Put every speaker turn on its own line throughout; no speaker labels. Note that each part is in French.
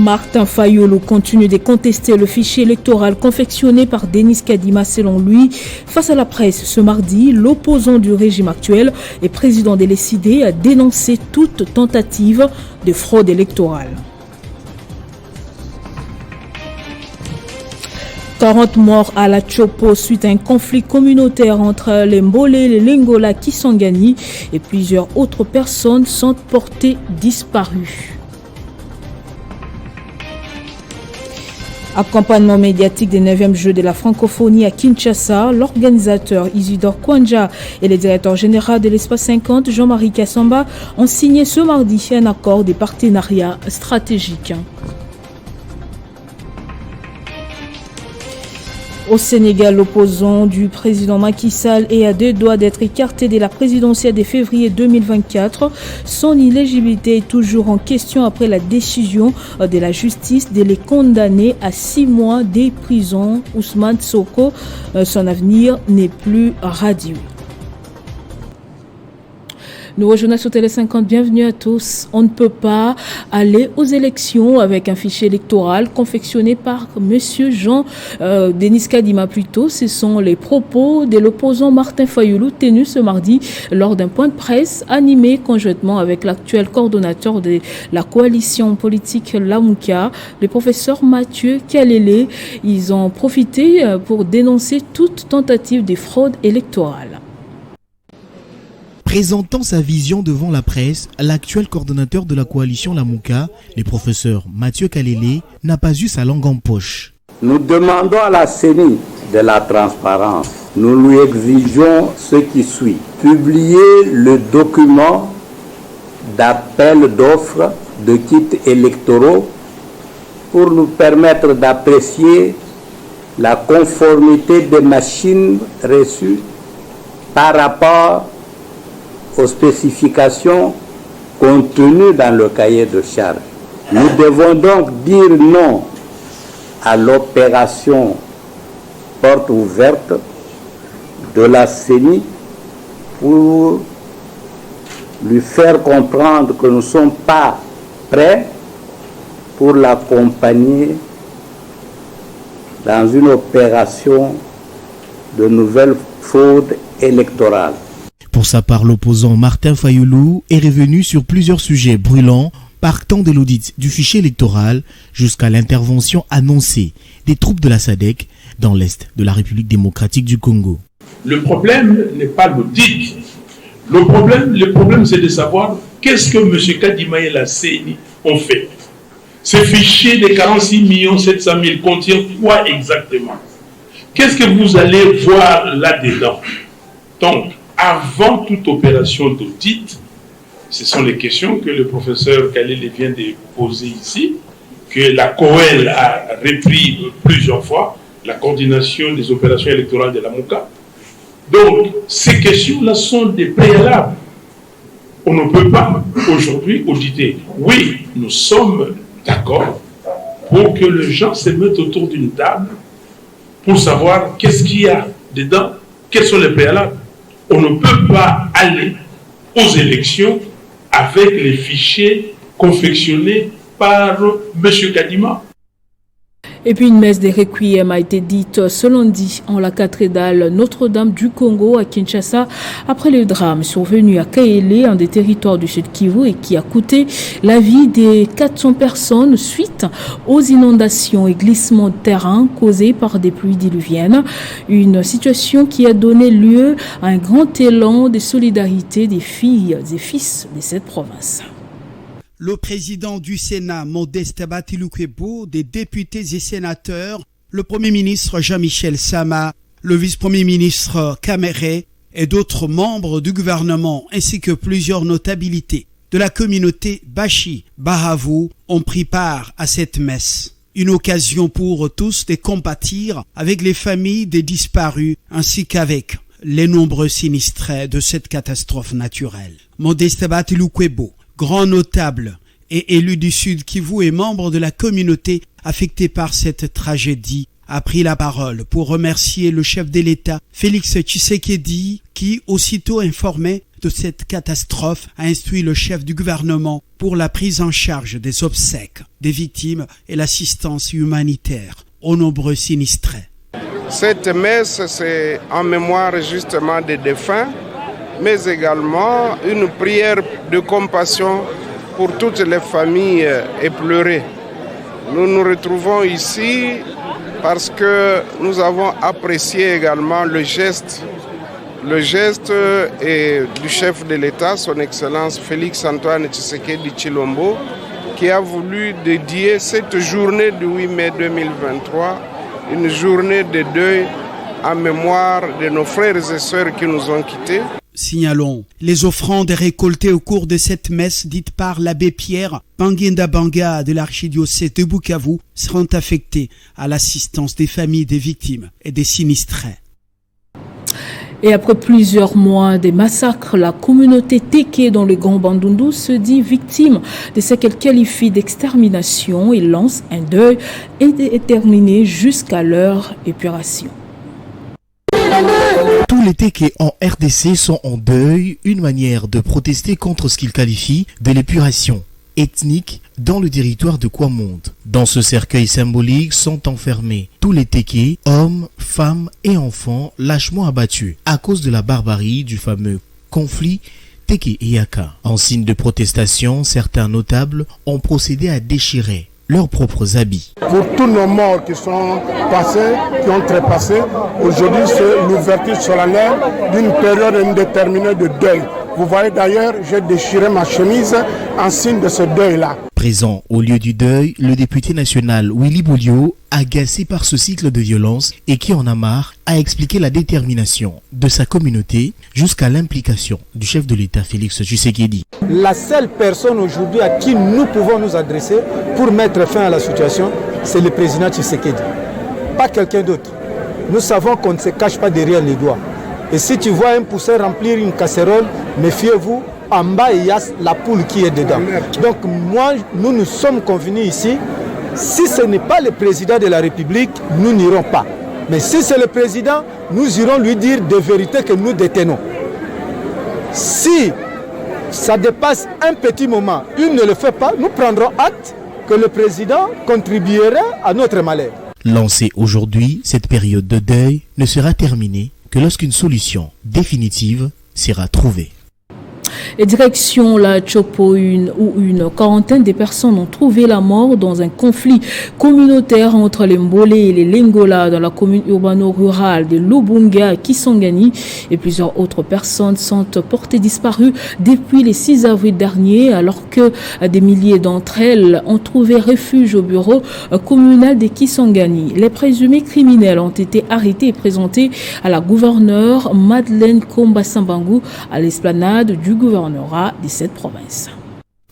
Martin Fayulu continue de contester le fichier électoral confectionné par Denis Kadima selon lui. Face à la presse ce mardi, l'opposant du régime actuel et président de l'ECD a dénoncé toute tentative de fraude électorale. 40 morts à la Chopo suite à un conflit communautaire entre les Mbole, les Lengola, Kisangani et plusieurs autres personnes sont portées disparues. Accompagnement médiatique des 9e Jeux de la francophonie à Kinshasa, l'organisateur Isidore Kwanja et le directeur général de l'Espace 50, Jean-Marie Kassamba, ont signé ce mardi un accord de partenariat stratégique. Au Sénégal, l'opposant du président Macky Sall est à 2 doigts d'être écarté de la présidentielle de février 2024. Son inéligibilité est toujours en question après la décision de la justice de les condamner à 6 mois de prison. Ousmane Soko, son avenir n'est plus radieux. Nous rejoignons sur Télé 50, bienvenue à tous. On ne peut pas aller aux élections avec un fichier électoral confectionné par Monsieur Denis Kadima plutôt. Ce sont les propos de l'opposant Martin Fayulu tenus ce mardi lors d'un point de presse animé conjointement avec l'actuel coordonnateur de la coalition politique Lamouka, le professeur Mathieu Kalele. Ils ont profité pour dénoncer toute tentative de fraude électorale.
Présentant sa vision devant la presse, l'actuel coordonnateur de la coalition Lamouka, le professeur Mathieu Kalele, n'a pas eu sa langue en poche.
Nous demandons à la CENI de la transparence. Nous lui exigeons ce qui suit. Publier le document d'appel d'offres de kits électoraux pour nous permettre d'apprécier la conformité des machines reçues par rapport aux spécifications contenues dans le cahier de charges. Nous devons donc dire non à l'opération porte ouverte de la CENI pour lui faire comprendre que nous ne sommes pas prêts pour l'accompagner dans une opération de nouvelle fraude électorale.
Pour sa part, l'opposant Martin Fayulu est revenu sur plusieurs sujets brûlants, partant de l'audit du fichier électoral jusqu'à l'intervention annoncée des troupes de la SADC dans l'est de la République démocratique du Congo.
Le problème n'est pas l'audit. Le problème c'est de savoir qu'est-ce que M. Kadima et la CENI ont fait. Ce fichier de 46 700 000 contient quoi exactement? Qu'est-ce que vous allez voir là-dedans? Donc, avant toute opération d'audit, ce sont les questions que le professeur Kalele vient de poser ici, que la COEL a repris plusieurs fois, la coordination des opérations électorales de la MOUCA. Donc, ces questions-là sont des préalables. On ne peut pas aujourd'hui auditer. Oui, nous sommes d'accord pour que les gens se mettent autour d'une table pour savoir qu'est-ce qu'il y a dedans, quels sont les préalables. On ne peut pas aller aux élections avec les fichiers confectionnés par M. Kadima.
Et puis une messe des requiem a été dite ce lundi en la cathédrale Notre-Dame du Congo à Kinshasa après le drame survenu à Kaélé, un des territoires du Sud Kivu et qui a coûté la vie de 400 personnes suite aux inondations et glissements de terrain causés par des pluies diluviennes. Une situation qui a donné lieu à un grand élan de solidarité des filles et fils de cette province.
Le président du Sénat, Modeste Batilou-Kwebo, des députés et sénateurs, le Premier ministre Jean-Michel Sama, le vice-premier ministre Kamere et d'autres membres du gouvernement ainsi que plusieurs notabilités de la communauté Bashi Bahavu ont pris part à cette messe. Une occasion pour tous de compatir avec les familles des disparus ainsi qu'avec les nombreux sinistrés de cette catastrophe naturelle. Modeste Batilou-Kwebo, grand notable et élu du Sud Kivu et membre de la communauté affectée par cette tragédie, a pris la parole pour remercier le chef de l'État, Félix Tshisekedi, qui, aussitôt informé de cette catastrophe, a instruit le chef du gouvernement pour la prise en charge des obsèques des victimes et l'assistance humanitaire aux nombreux sinistrés.
Cette messe, c'est en mémoire justement des défunts, mais également une prière de compassion pour toutes les familles éplorées. Nous nous retrouvons ici parce que nous avons apprécié également le geste est du chef de l'État, son Excellence Félix-Antoine Tshisekedi Tshilombo, qui a voulu dédier cette journée du 8 mai 2023, une journée de deuil en mémoire de nos frères et sœurs qui nous ont quittés.
Signalons, les offrandes récoltées au cours de cette messe dite par l'abbé Pierre Banguenda Banga de l'archidiocèse de Bukavu seront affectées à l'assistance des familles des victimes et des sinistrés.
Et après plusieurs mois de massacres, la communauté Téké dans le Grand Bandundu se dit victime de ce qu'elle qualifie d'extermination et lance un deuil indéterminé jusqu'à leur épuration.
Tous les Téké en RDC sont en deuil, une manière de protester contre ce qu'ils qualifient de l'épuration ethnique dans le territoire de Kwamonde. Dans ce cercueil symbolique sont enfermés tous les Téké, hommes, femmes et enfants lâchement abattus à cause de la barbarie du fameux conflit Téké et Yaka. En signe de protestation, certains notables ont procédé à déchirer leurs propres habits.
Pour tous nos morts qui sont passés, qui ont trépassé, aujourd'hui c'est l'ouverture solennelle d'une période indéterminée de deuil. Vous voyez d'ailleurs, j'ai déchiré ma chemise en signe de ce deuil-là.
Présent au lieu du deuil, le député national Willy Boulio, agacé par ce cycle de violence et qui en a marre, a expliqué la détermination de sa communauté jusqu'à l'implication du chef de l'État Félix Tshisekedi.
La seule personne aujourd'hui à qui nous pouvons nous adresser pour mettre fin à la situation, c'est le président Tshisekedi, pas quelqu'un d'autre. Nous savons qu'on ne se cache pas derrière les doigts. Et si tu vois un poussin remplir une casserole, méfiez-vous, en bas il y a la poule qui est dedans. Donc nous sommes convenus ici, si ce n'est pas le président de la République, nous n'irons pas. Mais si c'est le président, nous irons lui dire des vérités que nous détenons. Si ça dépasse un petit moment, il ne le fait pas, nous prendrons acte que le président contribuera à notre malheur.
Lancée aujourd'hui, cette période de deuil ne sera terminée que lorsqu'une solution définitive sera trouvée.
Et direction la Chopo, une quarantaine de personnes ont trouvé la mort dans un conflit communautaire entre les Mbolé et les Lengola dans la commune urbano-rurale de Lubunga à Kisangani. Et plusieurs autres personnes sont portées disparues depuis le 6 avril dernier, alors que des milliers d'entre elles ont trouvé refuge au bureau communal de Kisangani. Les présumés criminels ont été arrêtés et présentés à la gouverneure Madeleine Komba-Sambangu à l'esplanade du gouvernorat de cette province.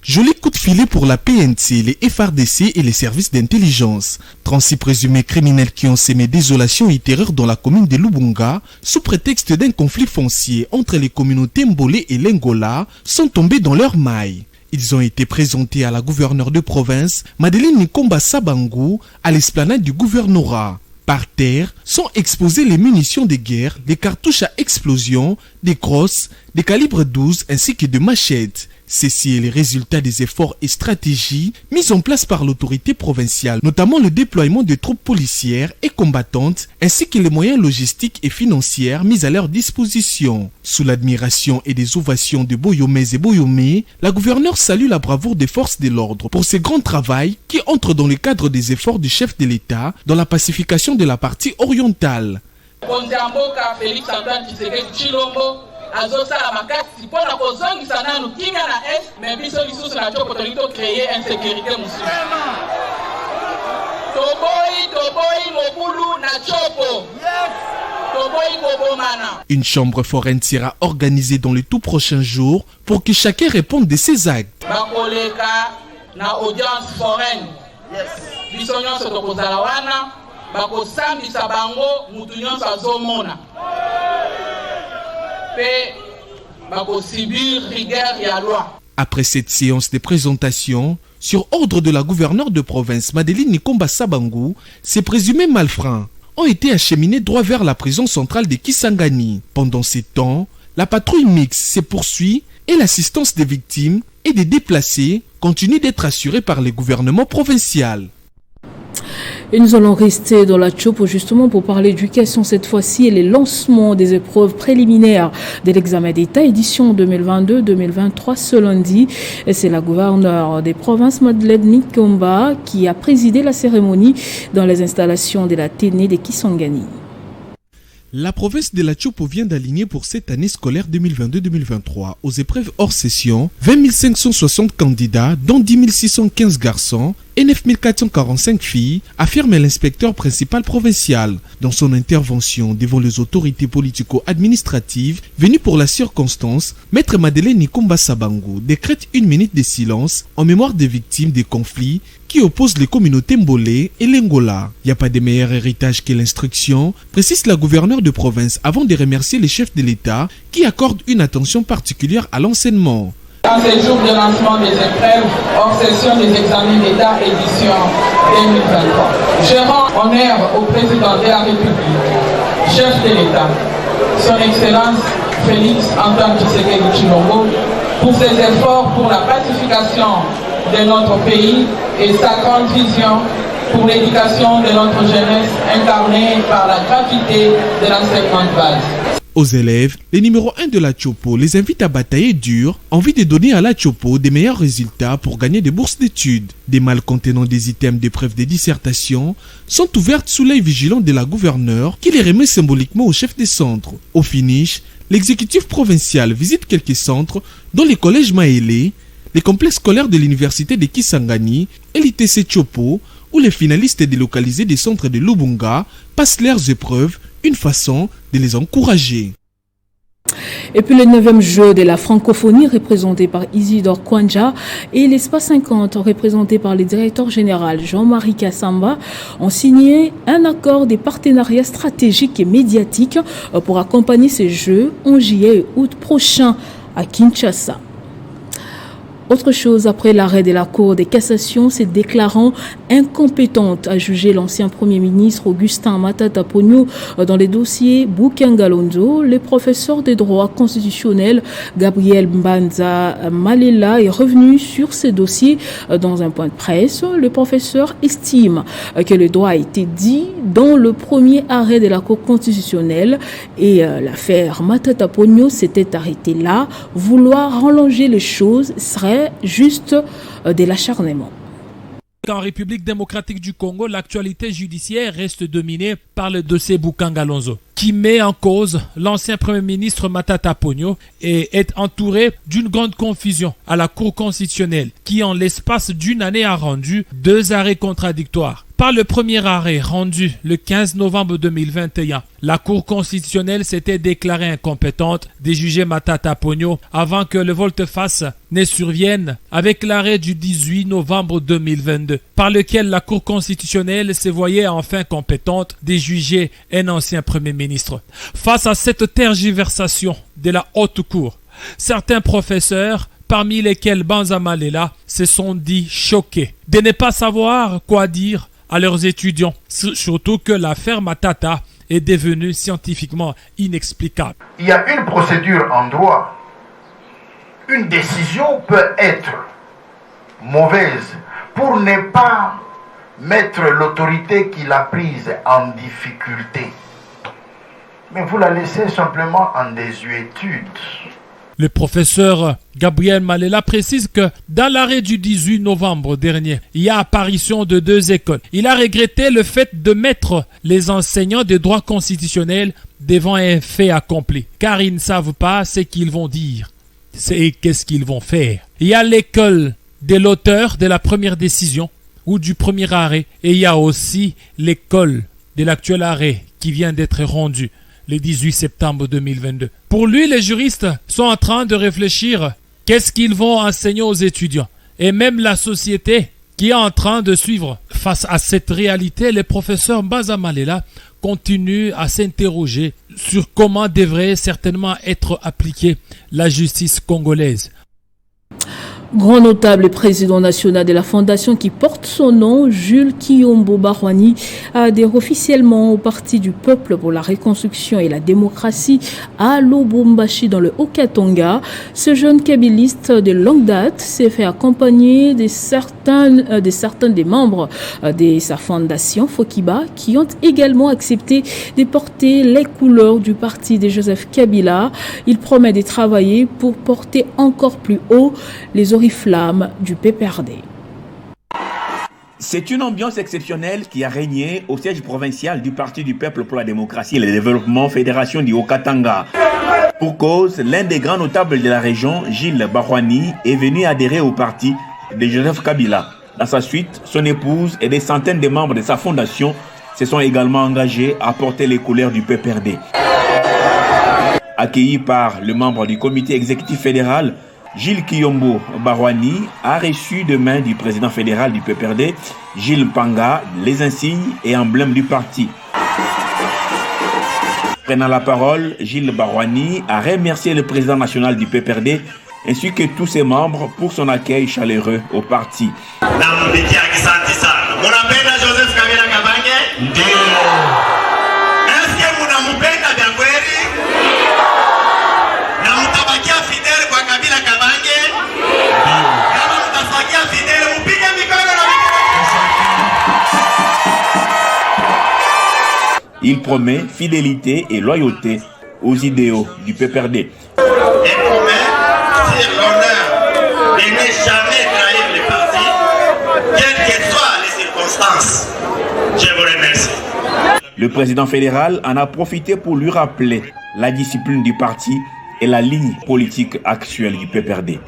Joli coup de filet pour la PNC, les FRDC et les services d'intelligence. 36 présumés criminels qui ont sémé désolation et terreur dans la commune de Lubunga, sous prétexte d'un conflit foncier entre les communautés Mbolé et Lengola, sont tombés dans leur maille. Ils ont été présentés à la gouverneure de province, Madeleine Komba-Sambangu, à l'esplanade du gouvernorat. Par terre sont exposées les munitions de guerre, des cartouches à explosion, des crosses, des calibres 12 ainsi que de machettes. Ceci est le résultat des efforts et stratégies mis en place par l'autorité provinciale, notamment le déploiement de troupes policières et combattantes, ainsi que les moyens logistiques et financiers mis à leur disposition. Sous l'admiration et des ovations de Boyomés et Boyomé, la gouverneure salue la bravoure des forces de l'ordre pour ce grand travail qui entre dans le cadre des efforts du chef de l'État dans la pacification de la partie orientale.
azosala makasi mpona kozongisa nanu kinga na est mais biso lisusu na Chopo tolingi tocreye insécurité mosusu toboyi mobulu na Chopo toboyi kobomana.
Une chambre foraine sera organisée dans les tout prochains jours pour que chacun réponde de ses actes.
Bakoleka na audience foraine biso nyonso tokozala wana bakosambisa bango mutu nyonso azomona.
Après cette séance de présentation, sur ordre de la gouverneure de province Madeleine Komba-Sambangu, ces présumés malfrats ont été acheminés droit vers la prison centrale de Kisangani. Pendant ces temps, La patrouille mixte se poursuit et l'assistance des victimes et des déplacés continue d'être assurée par les gouvernements provinciaux.
Et nous allons rester dans la Tchopo justement pour parler d'éducation cette fois-ci et les lancements des épreuves préliminaires de l'examen d'État édition 2022-2023 ce lundi. Et c'est la gouverneure des provinces Madeleine Nikomba qui a présidé la cérémonie dans les installations de la Téné de Kisangani.
La province de la Tchopo vient d'aligner pour cette année scolaire 2022-2023 aux épreuves hors session 20 560 candidats, dont 10 615 garçons et 9 445 filles, affirme l'inspecteur principal provincial. Dans son intervention devant les autorités politico-administratives venues pour la circonstance, Maître Madeleine Nikomba Sabango décrète une minute de silence en mémoire des victimes des conflits qui opposent les communautés Mbolé et Lengola. Il n'y a pas de meilleur héritage que l'instruction, précise la gouverneure de province avant de remercier les chefs de l'État qui accordent une attention particulière à l'enseignement.
En ces jours de lancement des épreuves hors session des examens d'État édition 2023, je rends honneur au président de la République, chef de l'État, son Excellence Félix Antoine Tshisekedi Tshilombo, pour ses efforts pour la pacification de notre pays et sa grande vision pour l'éducation de notre jeunesse incarnée par la gratuité de l'enseignement de base.
Aux élèves, les numéros 1 de la Tchopo les invitent à batailler dur, en vue de donner à la Tchopo des meilleurs résultats pour gagner des bourses d'études. Des malles contenant des items d'épreuves de dissertation sont ouvertes sous l'œil vigilant de la gouverneure qui les remet symboliquement au chef des centres. Au finish, l'exécutif provincial visite quelques centres dont les collèges Maélé, les complexes scolaires de l'université de Kisangani et l'ITC Tchopo, où les finalistes délocalisés des centres de Lubunga passent leurs épreuves, une façon de les encourager.
Et puis le 9e jeu de la francophonie représenté par Isidore Kwanja et l'Espace 50 représenté par le directeur général Jean-Marie Kassamba ont signé un accord de partenariat stratégique et médiatique pour accompagner ces jeux en juillet et août prochain à Kinshasa. Autre chose, après l'arrêt de la Cour de cassation, se déclarant incompétente à juger l'ancien Premier ministre Augustin Matata Ponyo dans les dossiers Boukengalonzo, le professeur de droit constitutionnel Gabriel Mbanza Malela est revenu sur ces dossiers dans un point de presse. Le professeur estime que le droit a été dit dans le premier arrêt de la Cour constitutionnelle et l'affaire Matata Ponyo s'était arrêtée là. Vouloir rallonger les choses serait juste de l'acharnement.
En République démocratique du Congo, l'actualité judiciaire reste dominée par le dossier Boukengalonzo, qui met en cause l'ancien Premier ministre Matata Ponyo et est entouré d'une grande confusion à la Cour constitutionnelle, qui en l'espace d'une année a rendu 2 arrêts contradictoires. Par le premier arrêt rendu le 15 novembre 2021, la Cour constitutionnelle s'était déclarée incompétente de juger Matata Ponyo avant que le volte-face ne survienne avec l'arrêt du 18 novembre 2022, par lequel la Cour constitutionnelle se voyait enfin compétente de juger un ancien Premier ministre. Face à cette tergiversation de la Haute Cour, certains professeurs, parmi lesquels Banza Malela, se sont dit choqués de ne pas savoir quoi dire à leurs étudiants, surtout que l'affaire Matata est devenue scientifiquement inexplicable.
Il y a une procédure en droit. Une décision peut être mauvaise pour ne pas mettre l'autorité qui l'a prise en difficulté. Mais vous la laissez simplement en désuétude.
Le professeur Gabriel Malela précise que dans l'arrêt du 18 novembre dernier, il y a apparition de 2 écoles. Il a regretté le fait de mettre les enseignants de droit constitutionnel devant un fait accompli, car ils ne savent pas ce qu'ils vont dire, c'est qu'est-ce qu'ils vont faire. Il y a l'école de l'auteur de la première décision ou du premier arrêt, et il y a aussi l'école de l'actuel arrêt qui vient d'être rendu le 18 septembre 2022. Pour lui, les juristes sont en train de réfléchir qu'est-ce qu'ils vont enseigner aux étudiants. Et même la société qui est en train de suivre. Face à cette réalité, le professeur Banza Malela continue à s'interroger sur comment devrait certainement être appliquée la justice congolaise.
Grand notable et président national de la fondation qui porte son nom, Jules Kiyombo Barwani, a adhéré officiellement au Parti du Peuple pour la Reconstruction et la Démocratie à Lubumbashi dans le Haut-Katanga. Ce jeune kabiliste de longue date s'est fait accompagner de certains des membres de sa fondation Fokiba qui ont également accepté de porter les couleurs du parti de Joseph Kabila. Il promet de travailler pour porter encore plus haut les oriflammes du PPRD.
C'est une ambiance exceptionnelle qui a régné au siège provincial du Parti du Peuple pour la Démocratie et le Développement, Fédération du Haut-Katanga. Pour cause, l'un des grands notables de la région, Gilles Barwani, est venu adhérer au parti de Joseph Kabila. Dans sa suite, son épouse et des centaines de membres de sa fondation se sont également engagés à porter les couleurs du PPRD. Accueilli par le membre du comité exécutif fédéral, Gilles Kiyombo Barwani a reçu de main du président fédéral du PPRD, Gilles Panga, les insignes et emblèmes du parti. Prenant la parole, Gilles Barwani a remercié le président national du PPRD ainsi que tous ses membres pour son accueil chaleureux au parti. Il promet fidélité et loyauté aux idéaux du PPRD.
Et promet, sur l'honneur, de ne jamais trahir le parti, quelles que soient les circonstances. Je vous remercie.
Le président fédéral en a profité pour lui rappeler la discipline du parti et la ligne politique actuelle du PPRD.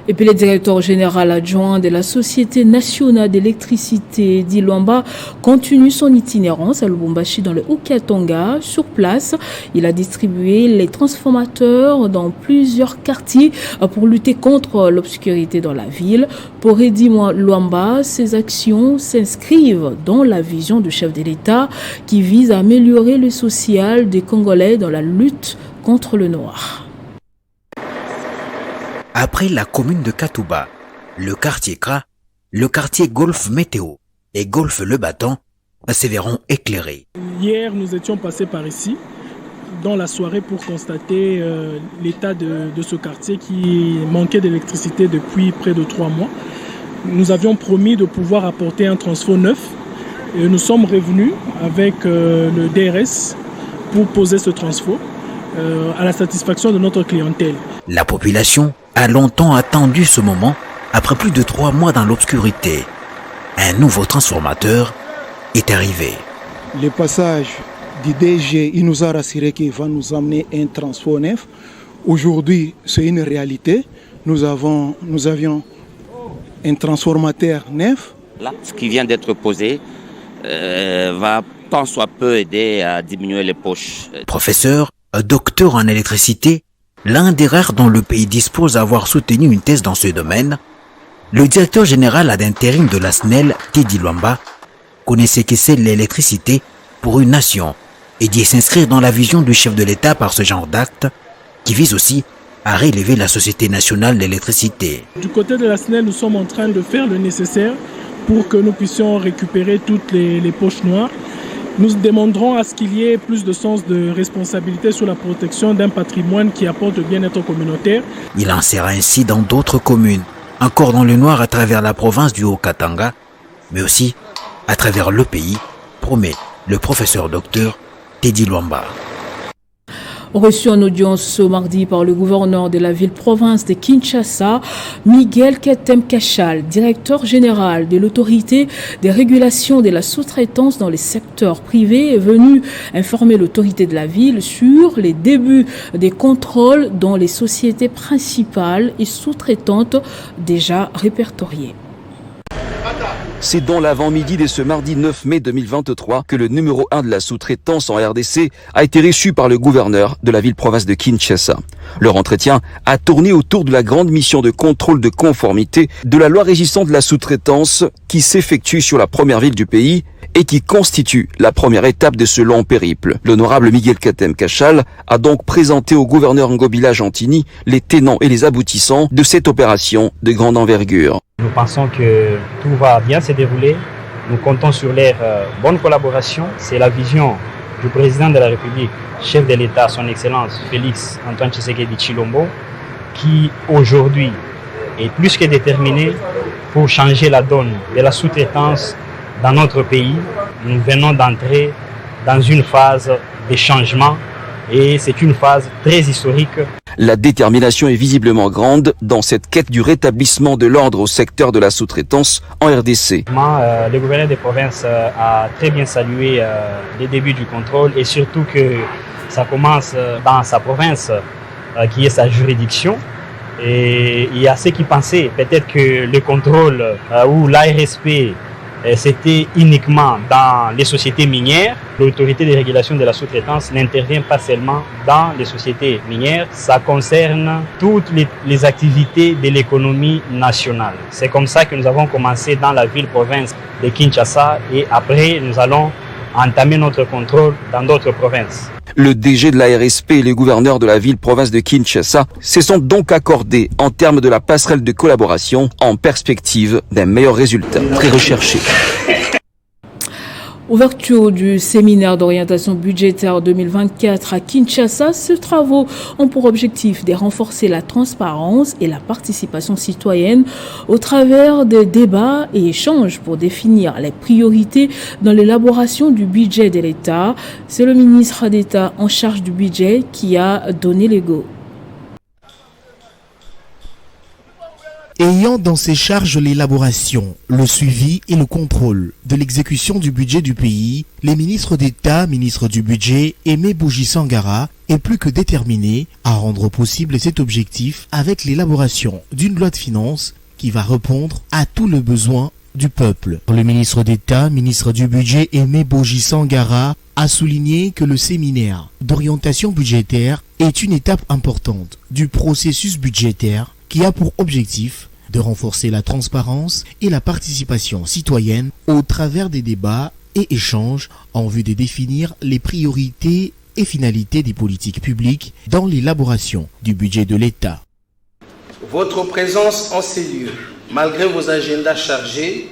Et puis le directeur général adjoint de la Société nationale d'électricité d'Ilwamba continue son itinérance à Lubumbashi dans le Haut-Katanga. Sur place, il a distribué les transformateurs dans plusieurs quartiers pour lutter contre l'obscurité dans la ville. Pour Eddy Luamba, ces actions s'inscrivent dans la vision du chef de l'État qui vise à améliorer le social des Congolais dans la lutte contre le noir.
Après la commune de Katouba, le quartier Kra, le quartier Golfe Météo et Golfe Le Battant se verront éclairés.
Hier, nous étions passés par ici, dans la soirée, pour constater l'état de ce quartier qui manquait d'électricité depuis près de 3 mois. Nous avions promis de pouvoir apporter un transfo neuf et nous sommes revenus avec le DRS pour poser ce transfo à la satisfaction de notre clientèle.
La population a longtemps attendu ce moment après plus de 3 mois dans l'obscurité. Un nouveau transformateur est arrivé.
Le passage du DG, il nous a rassuré qu'il va nous amener un transfo neuf. Aujourd'hui, c'est une réalité. Nous avions un transformateur neuf.
Là, ce qui vient d'être posé va tant soit peu aider à diminuer les poches.
Professeur, docteur en électricité, l'un des rares dont le pays dispose d'avoir soutenu une thèse dans ce domaine, le directeur général ad intérim de la SNEL, Eddy Luamba, connaissait que c'est l'électricité pour une nation et d'y s'inscrire dans la vision du chef de l'État par ce genre d'acte qui vise aussi à relever la Société nationale d'électricité.
Du côté de la SNEL, nous sommes en train de faire le nécessaire pour que nous puissions récupérer toutes les poches noires. Nous demanderons à ce qu'il y ait plus de sens de responsabilité sur la protection d'un patrimoine qui apporte le bien-être communautaire.
Il en sera ainsi dans d'autres communes, encore dans le noir à travers la province du Haut-Katanga, mais aussi à travers le pays, promet le professeur docteur Eddy Luamba.
Reçu en audience ce mardi par le gouverneur de la ville-province de Kinshasa, Miguel Ketem Kachal, directeur général de l'autorité de régulation de la sous-traitance dans les secteurs privés, est venu informer l'autorité de la ville sur les débuts des contrôles dans les sociétés principales et sous-traitantes déjà répertoriées.
C'est dans l'avant-midi de ce mardi 9 mai 2023 que le numéro 1 de la sous-traitance en RDC a été reçu par le gouverneur de la ville-province de Kinshasa. Leur entretien a tourné autour de la grande mission de contrôle de conformité de la loi régissant de la sous-traitance qui s'effectue sur la première ville du pays, et qui constitue la première étape de ce long périple. L'honorable Miguel Katem Kachal a donc présenté au gouverneur Ngobila Gentini les tenants et les aboutissants de cette opération de grande envergure.
Nous pensons que tout va bien se dérouler. Nous comptons sur leur bonne collaboration. C'est la vision du président de la République, chef de l'État, son Excellence Félix Antoine Tshisekedi Tshilombo, qui aujourd'hui est plus que déterminé pour changer la donne de la sous-traitance dans notre pays. Nous venons d'entrer dans une phase de changement et c'est une phase très historique.
La détermination est visiblement grande dans cette quête du rétablissement de l'ordre au secteur de la sous-traitance en RDC.
Le gouverneur des provinces a très bien salué les débuts du contrôle et surtout que ça commence dans sa province qui est sa juridiction. Et il y a ceux qui pensaient peut-être que le contrôle ou l'ARSP c'était uniquement dans les sociétés minières. L'autorité de régulation de la sous-traitance n'intervient pas seulement dans les sociétés minières, ça concerne toutes les activités de l'économie nationale. C'est comme ça que nous avons commencé dans la ville-province de Kinshasa et après nous allons entamer notre contrôle dans d'autres provinces.
Le DG de la RSP et les gouverneurs de la ville-province de Kinshasa se sont donc accordés en termes de la passerelle de collaboration en perspective d'un meilleur résultat très recherché.
Ouverture du séminaire d'orientation budgétaire 2024 à Kinshasa, ces travaux ont pour objectif de renforcer la transparence et la participation citoyenne au travers des débats et échanges pour définir les priorités dans l'élaboration du budget de l'État. C'est le ministre d'État en charge du budget qui a donné le go.
Ayant dans ses charges l'élaboration, le suivi et le contrôle de l'exécution du budget du pays, les ministres d'État, ministres du budget, Aimé Boji Sangara, est plus que déterminé à rendre possible cet objectif avec l'élaboration d'une loi de finances qui va répondre à tous les besoins du peuple. Le ministre d'État, ministre du budget, Aimé Boji Sangara, a souligné que le séminaire d'orientation budgétaire est une étape importante du processus budgétaire qui a pour objectif de renforcer la transparence et la participation citoyenne au travers des débats et échanges en vue de définir les priorités et finalités des politiques publiques dans l'élaboration du budget de l'État.
Votre présence en ces lieux, malgré vos agendas chargés,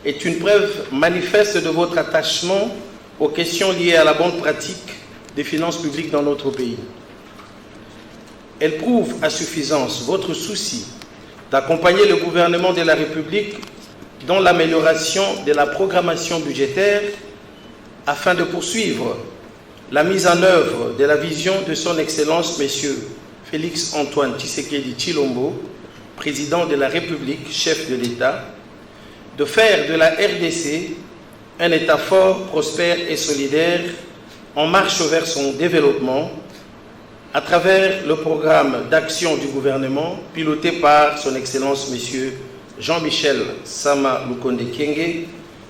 est une preuve manifeste de votre attachement aux questions liées à la bonne pratique des finances publiques dans notre pays. Elle prouve à suffisance votre souci d'accompagner le gouvernement de la République dans l'amélioration de la programmation budgétaire afin de poursuivre la mise en œuvre de la vision de son Excellence M. Félix Antoine Tshisekedi Tshilombo, président de la République, chef de l'État, de faire de la RDC un État fort, prospère et solidaire en marche vers son développement à travers le programme d'action du gouvernement piloté par son Excellence M. Jean-Michel Sama Lukonde Kyenge,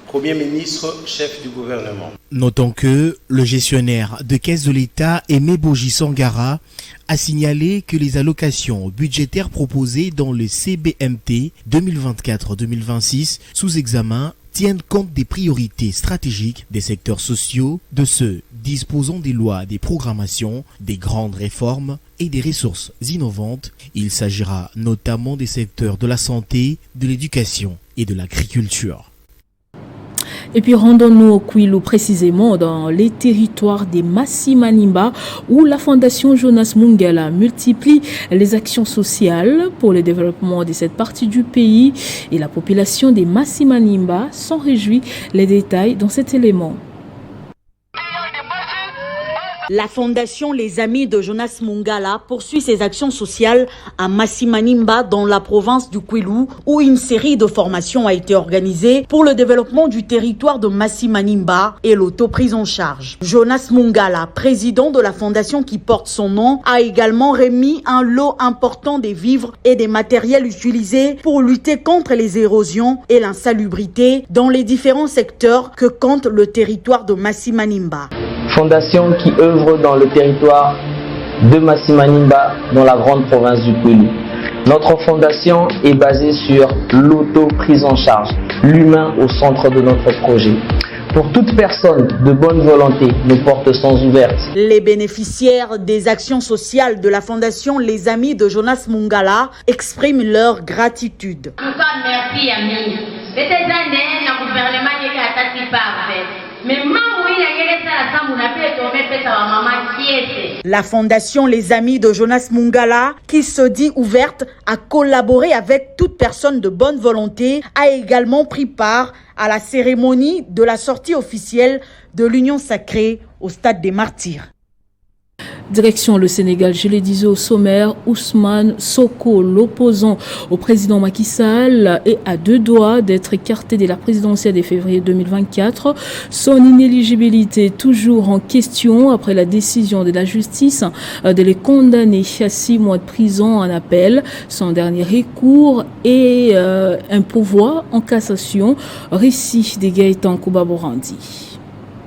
Premier ministre, chef du gouvernement.
Notons que le gestionnaire de caisse de l'État, Aimé Boji Sangara, a signalé que les allocations budgétaires proposées dans le CBMT 2024-2026 sous examen tiennent compte des priorités stratégiques des secteurs sociaux, de ceux disposant des lois, des programmations, des grandes réformes et des ressources innovantes. Il s'agira notamment des secteurs de la santé, de l'éducation et de l'agriculture.
Et puis rendons-nous au Kwilu, précisément dans les territoires des Massi Manimba, où la Fondation Jonas Mungala multiplie les actions sociales pour le développement de cette partie du pays. Et la population des Massi Manimba s'en réjouit. Les détails dans cet élément.
La fondation Les Amis de Jonas Mungala poursuit ses actions sociales à Massi Manimba dans la province du Kwilu, où une série de formations a été organisée pour le développement du territoire de Massi Manimba et l'autoprise en charge. Jonas Mungala, président de la fondation qui porte son nom, a également remis un lot important des vivres et des matériels utilisés pour lutter contre les érosions et l'insalubrité dans les différents secteurs que compte le territoire de Massi Manimba.
Fondation qui œuvre dans le territoire de Massi Manimba dans la grande province du Kwilu. Notre fondation est basée sur l'auto-prise en charge, l'humain au centre de notre projet. Pour toute personne de bonne volonté, nos portes sont ouvertes.
Les bénéficiaires des actions sociales de la Fondation Les Amis de Jonas Mungala expriment leur gratitude.
Merci à nous.
La Fondation Les Amis de Jonas Mungala, qui se dit ouverte à collaborer avec toute personne de bonne volonté, a également pris part à la cérémonie de la sortie officielle de l'Union sacrée au Stade des Martyrs.
Direction le Sénégal, je l'ai dit au sommaire, Ousmane Sonko, l'opposant au président Macky Sall, est à deux doigts d'être écarté de la présidentielle de février 2024. Son inéligibilité toujours en question après la décision de la justice de les condamner à 6 mois de prison en appel. Son dernier recours est un pourvoi en cassation. Récit de Gaëtan Koubaborandi.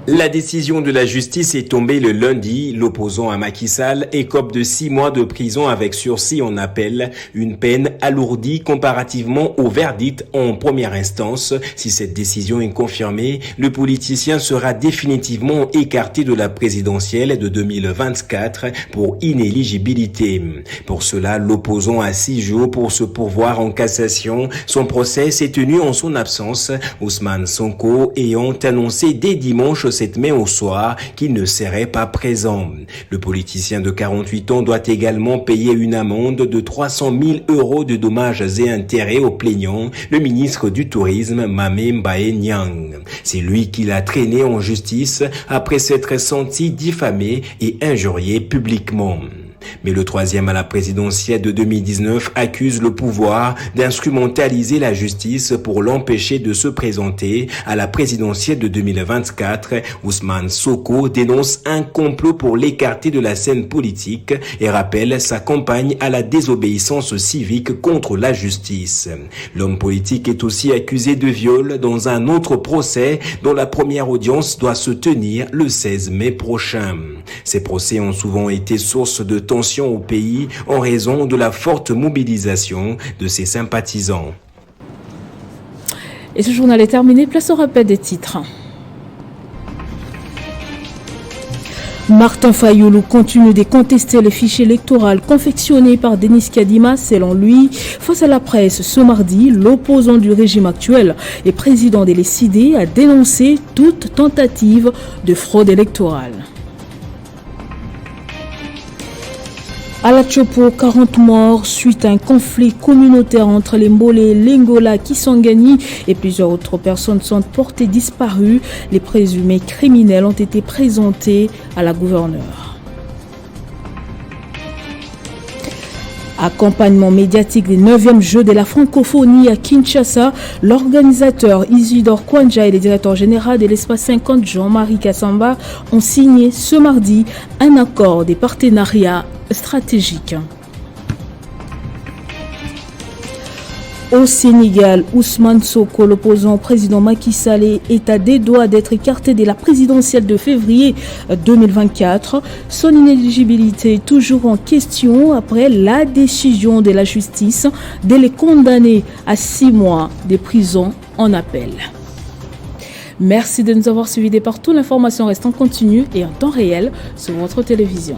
La décision de la justice est tombée le lundi. L'opposant à Macky Sall écope de 6 mois de prison avec sursis en appel, une peine alourdie comparativement au verdict en première instance. Si cette décision est confirmée, le politicien sera définitivement écarté de la présidentielle de 2024 pour inéligibilité. Pour cela, l'opposant a 6 jours pour se pourvoir en cassation. Son procès s'est tenu en son absence, Ousmane Sonko ayant annoncé dès dimanche 7 mai au soir qu'il ne serait pas présent. Le politicien de 48 ans doit également payer une amende de 300 000 € de dommages et intérêts au plaignant, le ministre du Tourisme Mamé Mbaye Niang. C'est lui qui l'a traîné en justice après s'être senti diffamé et injurié publiquement. Mais le troisième à la présidentielle de 2019 accuse le pouvoir d'instrumentaliser la justice pour l'empêcher de se présenter à la présidentielle de 2024. Ousmane Sonko dénonce un complot pour l'écarter de la scène politique et rappelle sa campagne à la désobéissance civique contre la justice. L'homme politique est aussi accusé de viol dans un autre procès dont la première audience doit se tenir le 16 mai prochain. Ces procès ont souvent été source de tensions au pays en raison de la forte mobilisation de ses sympathisants.
Et ce journal est terminé, place au rappel des titres. Martin Fayoulou continue de contester le fichier électoral confectionné par Denis Kadima. Selon lui, face à la presse ce mardi, l'opposant du régime actuel et président de l'ECD a dénoncé toute tentative de fraude électorale. À la Chopo, 40 morts suite à un conflit communautaire entre les Mbolé, l'Engola, Kisangani et plusieurs autres personnes sont portées disparues. Les présumés criminels ont été présentés à la gouverneure. Accompagnement médiatique des 9e Jeux de la francophonie à Kinshasa, l'organisateur Isidore Kwanja et le directeur général de l'Espace 50 Jean-Marie Kassamba ont signé ce mardi un accord de partenariat stratégique. Au Sénégal, Ousmane Sonko, l'opposant au président Macky Sall, est à des doigts d'être écarté de la présidentielle de février 2024. Son inéligibilité est toujours en question après la décision de la justice de les condamner à 6 mois de prison en appel. Merci de nous avoir suivis de partout. L'information reste en continu et en temps réel sur votre télévision.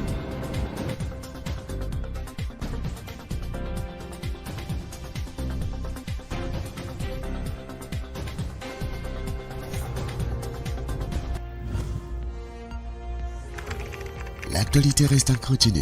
L'actualité reste en continu.